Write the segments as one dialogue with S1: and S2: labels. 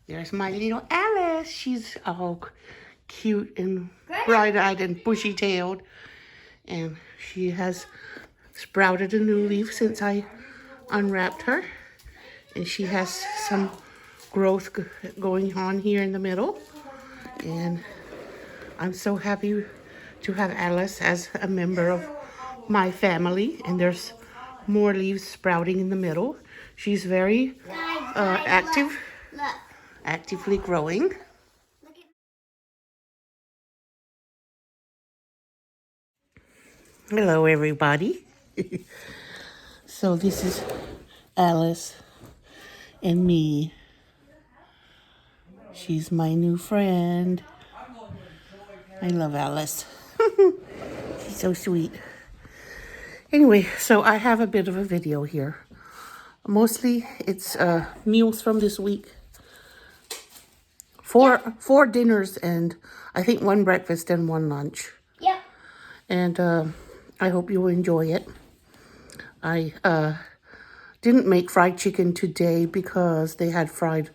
S1: There's my little Alice. She's all cute and bright-eyed and bushy-tailed. And she has sprouted a new leaf since I unwrapped her. And she has some growth going on here in the middle. And I'm so happy to have Alice as a member of my family. And there's more leaves sprouting in the middle. She's very active.
S2: Look.
S1: Actively growing. Hello, everybody. So this is Alice and me. She's my new friend. I love Alice. She's so sweet. Anyway, so I have a bit of a video here. Mostly it's meals from this week. Four dinners and I think one breakfast and one lunch.
S2: Yep.
S1: And I hope you'll enjoy it. I didn't make fried chicken today because they had fried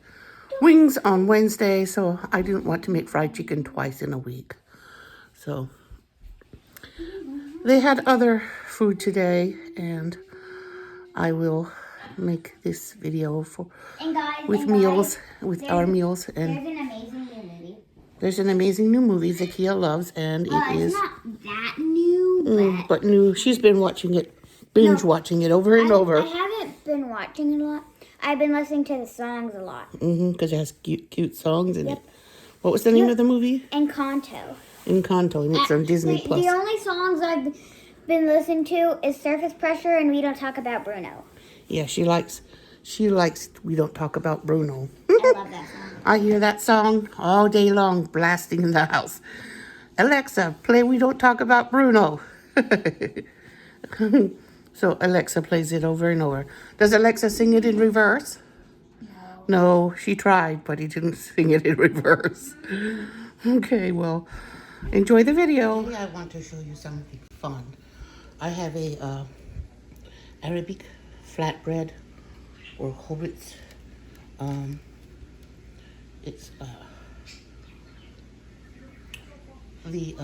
S1: wings on Wednesday, so I didn't want to make fried chicken twice in a week. So they had other food today, and I will make this video with our meals. And
S2: there's an amazing new movie.
S1: There's an amazing new movie Zakia loves, and it is
S2: not that new,
S1: but new. She's been watching it, watching it over and over.
S2: I haven't been watching it a lot. I've been listening to the songs a lot.
S1: Because it has cute songs in it. What was the name of the movie?
S2: Encanto.
S1: Encanto, and it's on Disney Plus.
S2: The only songs I've been listening to is Surface Pressure and We Don't Talk About Bruno.
S1: Yeah, she likes We Don't Talk About Bruno.
S2: I love that song.
S1: I hear that song all day long, blasting in the house. Alexa, play We Don't Talk About Bruno. So Alexa plays it over and over. Does Alexa sing it in reverse? No, she tried, but he didn't sing it in reverse. Okay, well, enjoy the video. Today I want to show you something fun. I have a Arabic flatbread or Hobbits. It's the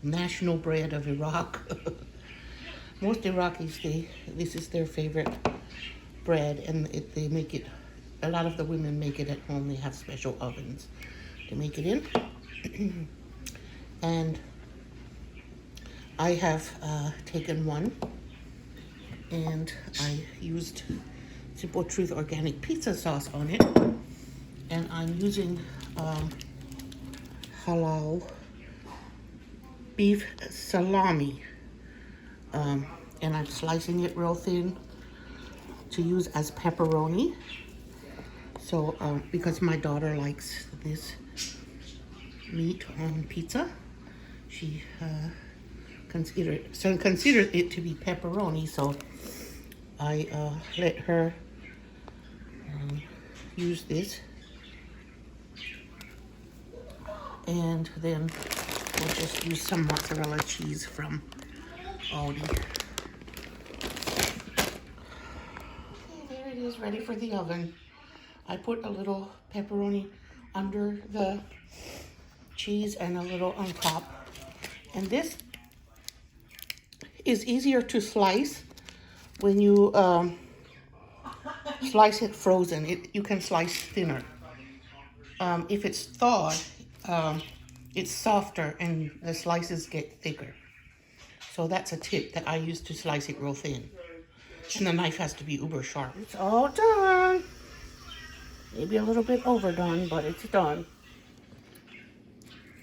S1: national bread of Iraq. Most Iraqis, this is their favorite bread, and they make it, a lot of the women make it at home. They have special ovens to make it in. And I have taken one, and I used Simple Truth organic pizza sauce on it, and I'm using halal beef salami. And I'm slicing it real thin to use as pepperoni. So, because my daughter likes this meat on pizza, she considered it to be pepperoni. So I let her use this, and then we'll just use some mozzarella cheese from Aldi. There it is, ready for the oven. I put a little pepperoni under the cheese and a little on top. And this is easier to slice when you slice it frozen. You can slice thinner. If it's thawed, it's softer and the slices get thicker. So that's a tip that I use to slice it real thin. And the knife has to be uber sharp. It's all done. Maybe a little bit overdone, but it's done.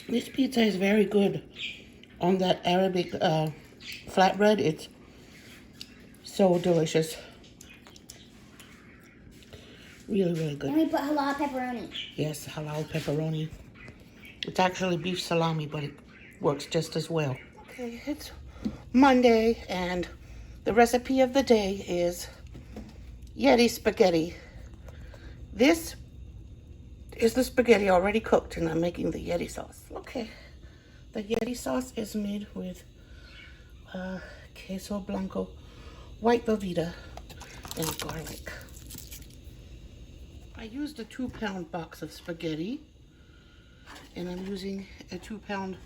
S1: This pizza is very good on that Arabic flatbread. It's so delicious. Really, really good.
S2: And we put halal pepperoni.
S1: Yes, halal pepperoni. It's actually beef salami, but it works just as well. Okay, it's Monday, and the recipe of the day is Yeti spaghetti. This is the spaghetti already cooked, and I'm making the Yeti sauce. Okay, the Yeti sauce is made with queso blanco, white Velveeta, and garlic. I I used a 2-pound box of spaghetti, and I'm using a 2-pound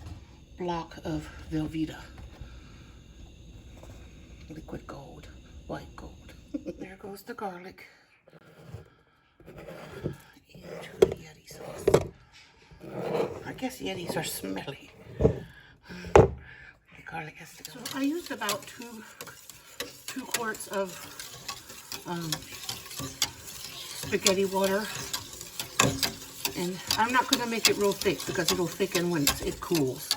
S1: block of Velveeta. Liquid gold, white gold. There goes the garlic into the Yeti sauce. I guess Yetis are smelly. The garlic has to go. So I used about two quarts of spaghetti water, and I'm not going to make it real thick because it'll thicken when it cools.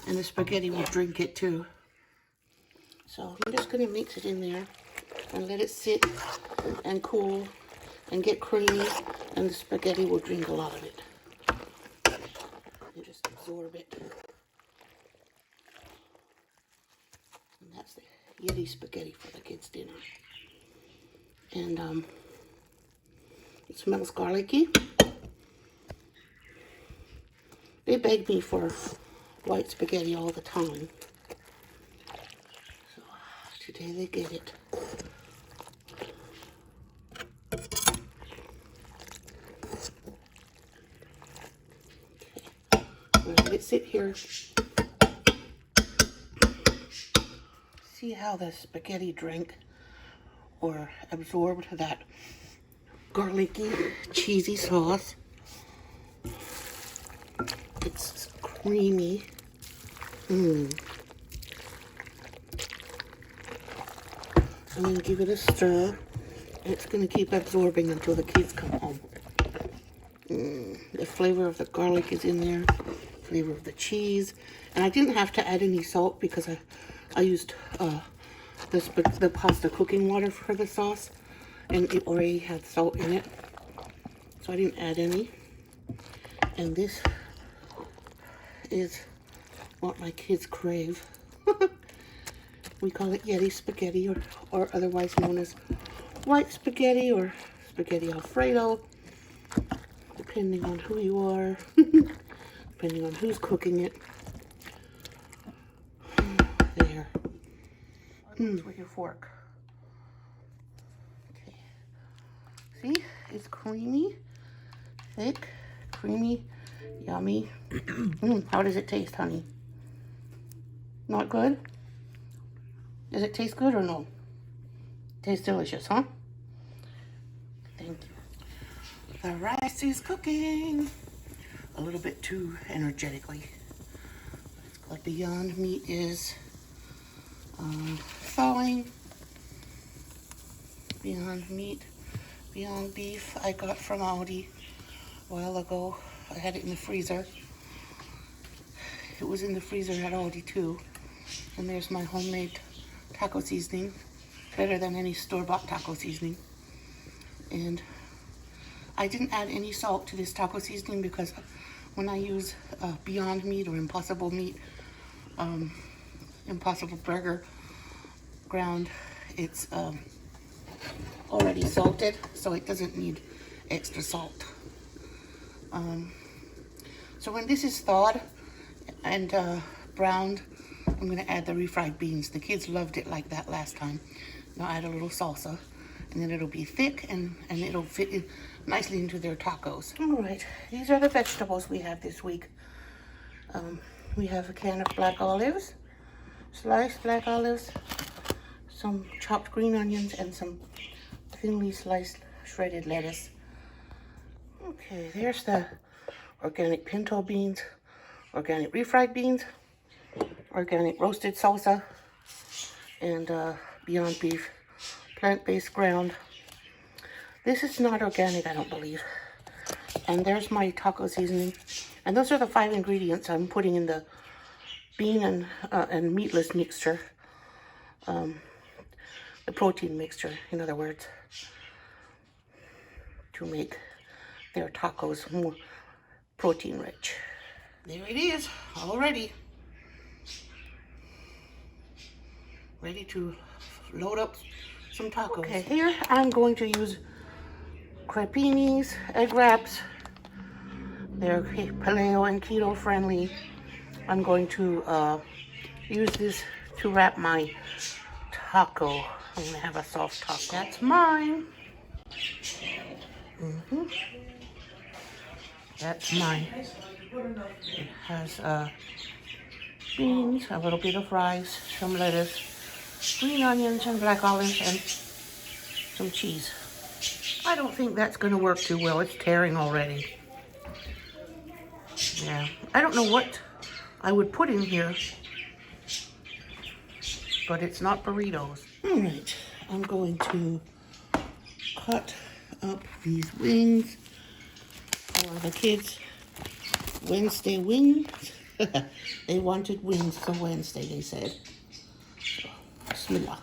S1: And the spaghetti will drink it too. So I'm just going to mix it in there and let it sit and cool and get creamy, and the spaghetti will drink a lot of it. You just absorb it. And that's the Yeti spaghetti for the kids' dinner. And it smells garlicky. They beg me for white spaghetti all the time. So today they get it. Let it sit here. See how the spaghetti drank or absorbed that garlicky, cheesy sauce. It's creamy. And then give it a stir. And it's going to keep absorbing until the kids come home. The flavor of the garlic is in there. Flavor of the cheese. And I didn't have to add any salt because I used the pasta cooking water for the sauce, and it already had salt in it, so I didn't add any. And this is what my kids crave. We call it Yeti spaghetti, or otherwise known as white spaghetti or spaghetti Alfredo, depending on who you are, depending on who's cooking it. There. With your fork. Okay. See? It's creamy, thick, creamy, yummy. How does it taste, honey? Not good? Does it taste good or no? Tastes delicious, huh? Thank you. The rice is cooking a little bit too energetically. Like Beyond Meat is thawing. Beyond Meat, Beyond Beef I got from Aldi a while ago. I had it in the freezer. It was in the freezer at Aldi too. And there's my homemade taco seasoning. Better than any store-bought taco seasoning. And I didn't add any salt to this taco seasoning because when I use Beyond Meat or Impossible Meat, Impossible Burger ground, it's already salted, so it doesn't need extra salt. So when this is thawed and browned, I'm going to add the refried beans. The kids loved it like that last time. Now add a little salsa, and then it'll be thick and it'll fit in nicely into their tacos. All right, these are the vegetables we have this week. We have a can of black olives, sliced black olives, some chopped green onions, and some thinly sliced shredded lettuce. Okay, there's the organic pinto beans, organic refried beans, organic roasted salsa, and Beyond Beef plant-based ground. This is not organic, I don't believe. And there's my taco seasoning. And those are the 5 ingredients I'm putting in the bean and meatless mixture. The protein mixture, in other words, to make their tacos more protein rich. There it is, all ready. Ready to load up some tacos. Okay, here I'm going to use crepinis, egg wraps. They're paleo and keto friendly. I'm going to use this to wrap my taco I'm gonna have a soft top. That's mine. That's mine. It has beans, a little bit of rice, some lettuce, green onions and black olives, and some cheese. I don't think that's gonna work too well. It's tearing already. Yeah, I don't know what I would put in here, but it's not burritos. All right, I'm going to cut up these wings for the kids. Wednesday wings. They wanted wings for Wednesday, they said. So, bismillah.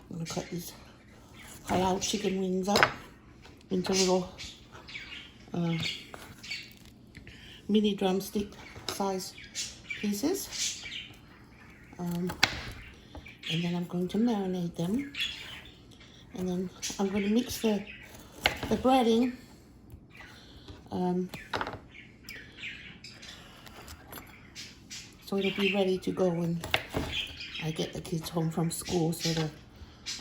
S1: I'm gonna cut these halal chicken wings up into little mini drumstick size pieces. And then I'm going to marinate them. And then I'm going to mix the breading. So it'll be ready to go when I get the kids home from school so that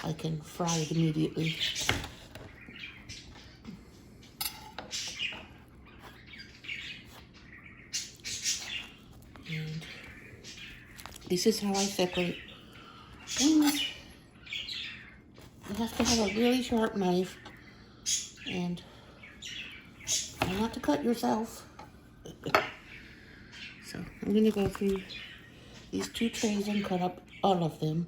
S1: I can fry it immediately. And this is how I separate wings. You have to have a really sharp knife and try not to cut yourself. So I'm going to go through these 2 trays and cut up all of them.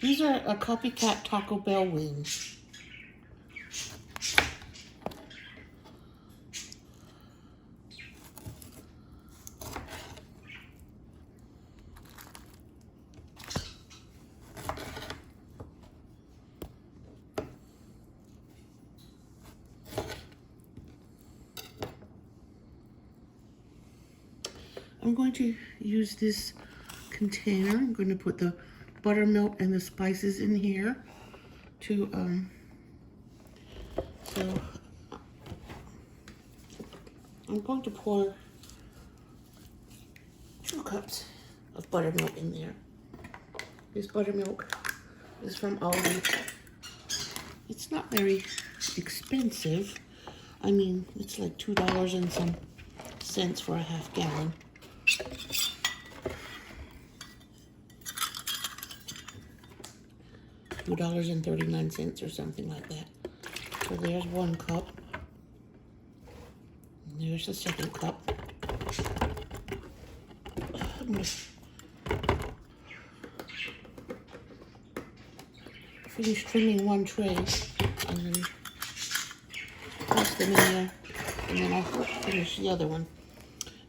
S1: These are a copycat Taco Bell wings. I'm going to use this container. I'm going to put the buttermilk and the spices in here to so I'm going to pour 2 cups of buttermilk in there. This buttermilk is from Aldi. It's not very expensive. I mean, it's like $2 and some cents for a half gallon. $2.39 or something like that. So there's 1 cup. And there's the second cup. I'm gonna finish trimming 1 tray and then toss them in there, and then I'll finish the other one.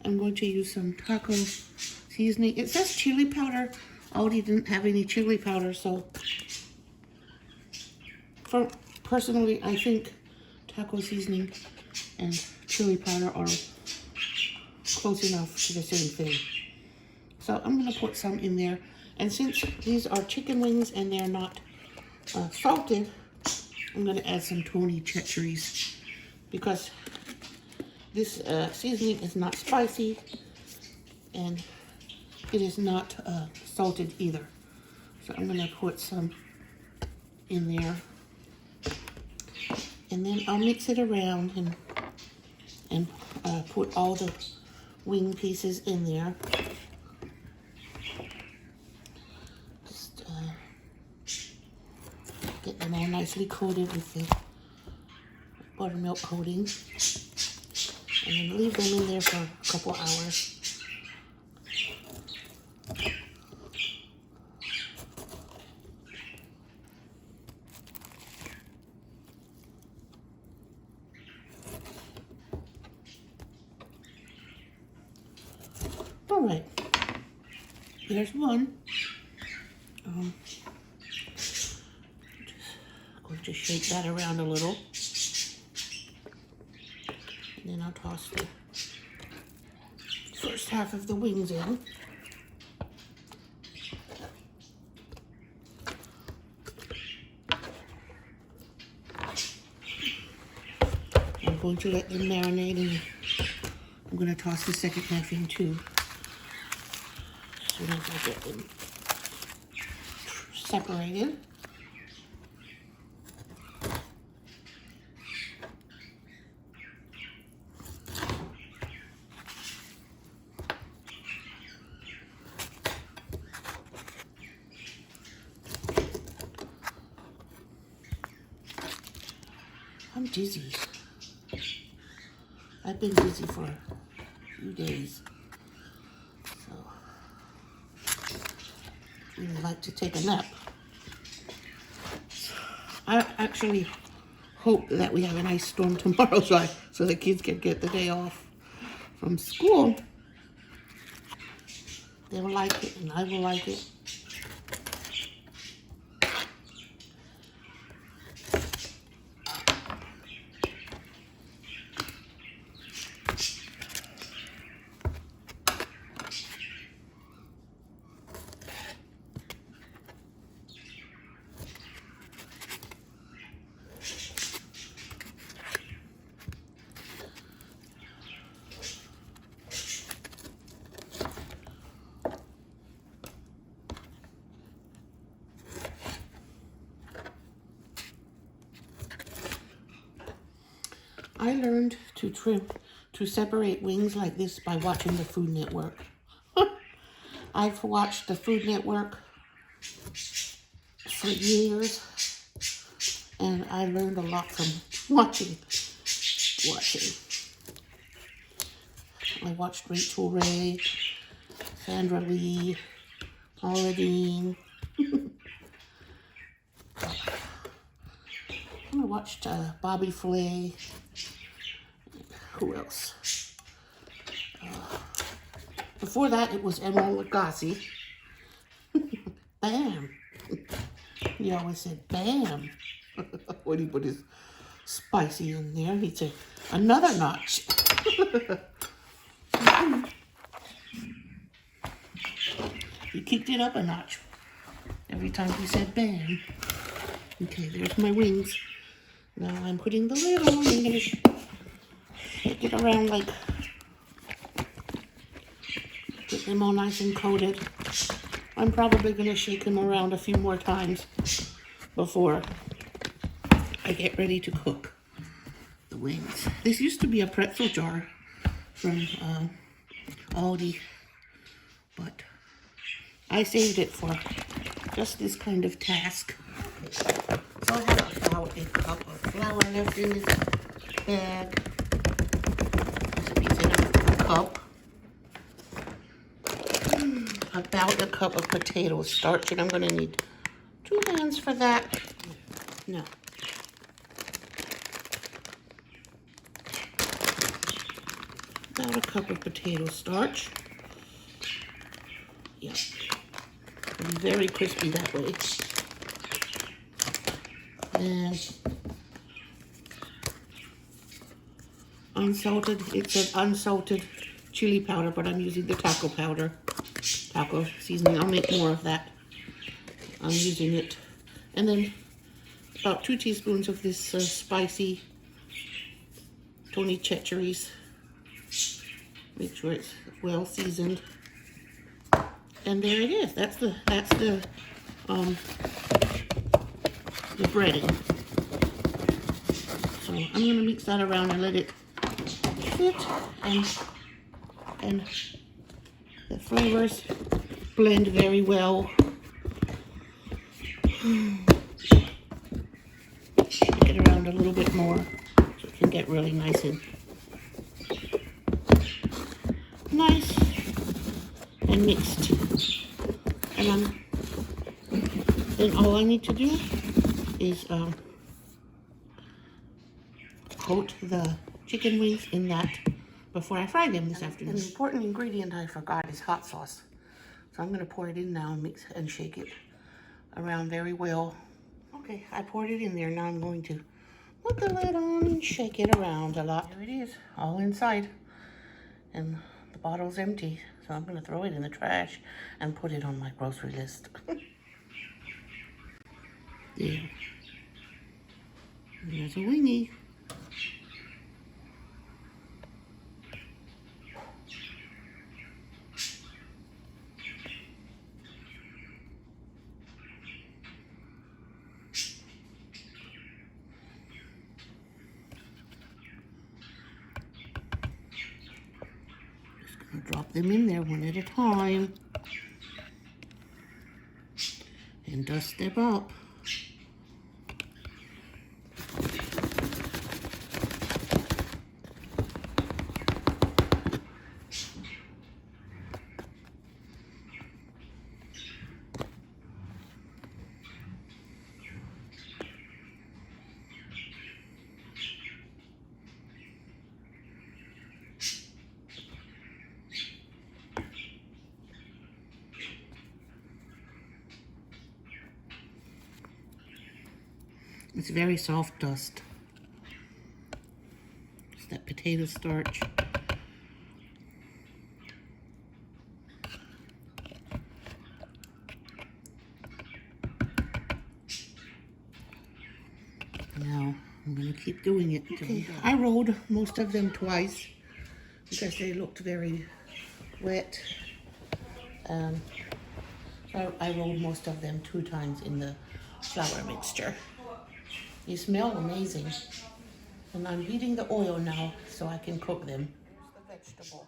S1: I'm going to use some taco seasoning. It says chili powder. Aldi didn't have any chili powder, so personally, I think taco seasoning and chili powder are close enough to the same thing. So I'm going to put some in there. And since these are chicken wings and they're not salted, I'm going to add some Tony Chachere's because this seasoning is not spicy and it is not salted either. So I'm going to put some in there. And then I'll mix it around and put all the wing pieces in there. Just get them all nicely coated with the buttermilk coating. And then leave them in there for a couple hours. All right, there's one. Just going to shake that around a little. And then I'll toss the first half of the wings in. I'm going to let them marinate and I'm going to toss the second half in too. soon as I get them separated. I'm dizzy. I've been dizzy for a few days. So, I would like to take a nap. I actually hope that we have an ice storm tomorrow so the kids can get the day off from school. They will like it and I will like it. I learned to separate wings like this by watching the Food Network. I've watched the Food Network for years, and I learned a lot from watching. I watched Rachel Ray, Sandra Lee, Paula Deen. I watched Bobby Flay. Who else? Before that, it was Emeril Lagasse. Bam! He always said bam when he put his spicy in there. He'd say another notch. He kicked it up a notch every time he said bam. Okay, there's my wings. Now I'm putting the lid on. I'm gonna shake it around, like get them all nice and coated. I'm probably gonna shake them around a few more times before I get ready to cook the wings. This used to be a pretzel jar from Aldi, but I saved it for just this kind of task. So I have about a cup of flour left in this bag. It's in a cup. About a cup of potato starch, and I'm going to need 2 hands for that. No. About a cup of potato starch. Yeah. It'll be very crispy that way. And unsalted, it said unsalted chili powder, but I'm using the taco powder, taco seasoning. I'll make more of that. I'm using it. And then about 2 teaspoons of this spicy Tony Chachere's. Make sure it's well seasoned. And there it is. That's the breading. So I'm gonna mix that around and let it sit, and the flavors blend very well. Shake it around a little bit more so it can get really nice and mixed. And then all I need to do is coat the chicken wings in that before I fry them this afternoon. An important ingredient I forgot is hot sauce. So I'm going to pour it in now and mix and shake it around very well. Okay, I poured it in there. Now I'm going to put the lid on and shake it around a lot. There it is, all inside. And the bottle's empty. So I'm going to throw it in the trash and put it on my grocery list. There. There's a wingy. pop them in there one at a time and dust them up. It's very soft dust. It's that potato starch. Now, I'm going to keep doing it. Okay, I rolled most of them twice because they looked very wet. So I rolled most of them 2 times in the flour mixture. They smell amazing. And I'm heating the oil now so I can cook them. Here's the vegetable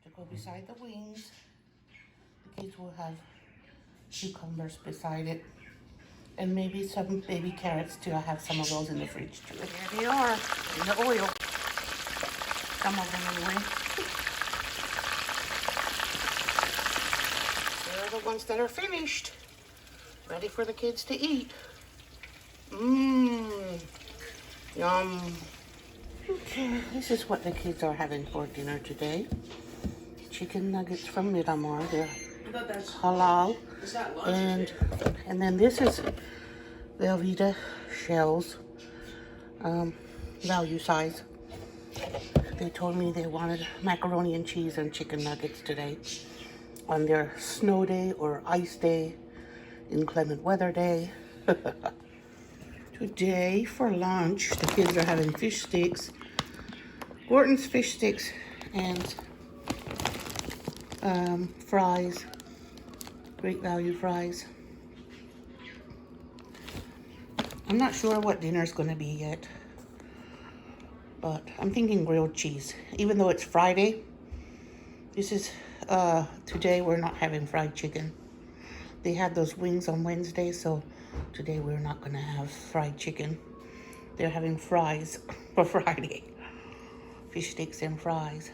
S1: to go beside the wings. The kids will have cucumbers beside it. And maybe some baby carrots too. I have some of those in the fridge too. There they are in the oil. Some of them anyway. They're the ones that are finished. Ready for the kids to eat. Mmm. Yum. Okay, this is what the kids are having for dinner today. Chicken nuggets from Miramar. They're halal. And then this is Velveeta shells, value size. They told me they wanted macaroni and cheese and chicken nuggets today on their snow day or ice day, inclement weather day. Today for lunch, the kids are having fish sticks, Gorton's fish sticks, and fries, Great Value fries. I'm not sure what dinner's going to be yet, but I'm thinking grilled cheese. Even though it's Friday, this is, today we're not having fried chicken. They had those wings on Wednesday, so today we're not going to have fried chicken. They're having fries for Friday. Fish sticks and fries.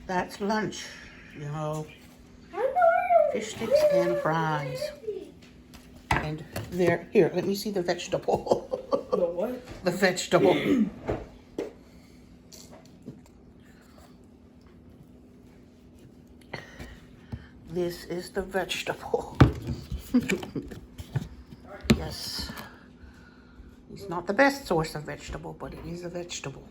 S1: That's lunch, you know. Fish sticks and fries. And there, here, let me see the vegetable.
S3: The what?
S1: The vegetable. This is the vegetable. Yes. It's not the best source of vegetable, but it is a vegetable.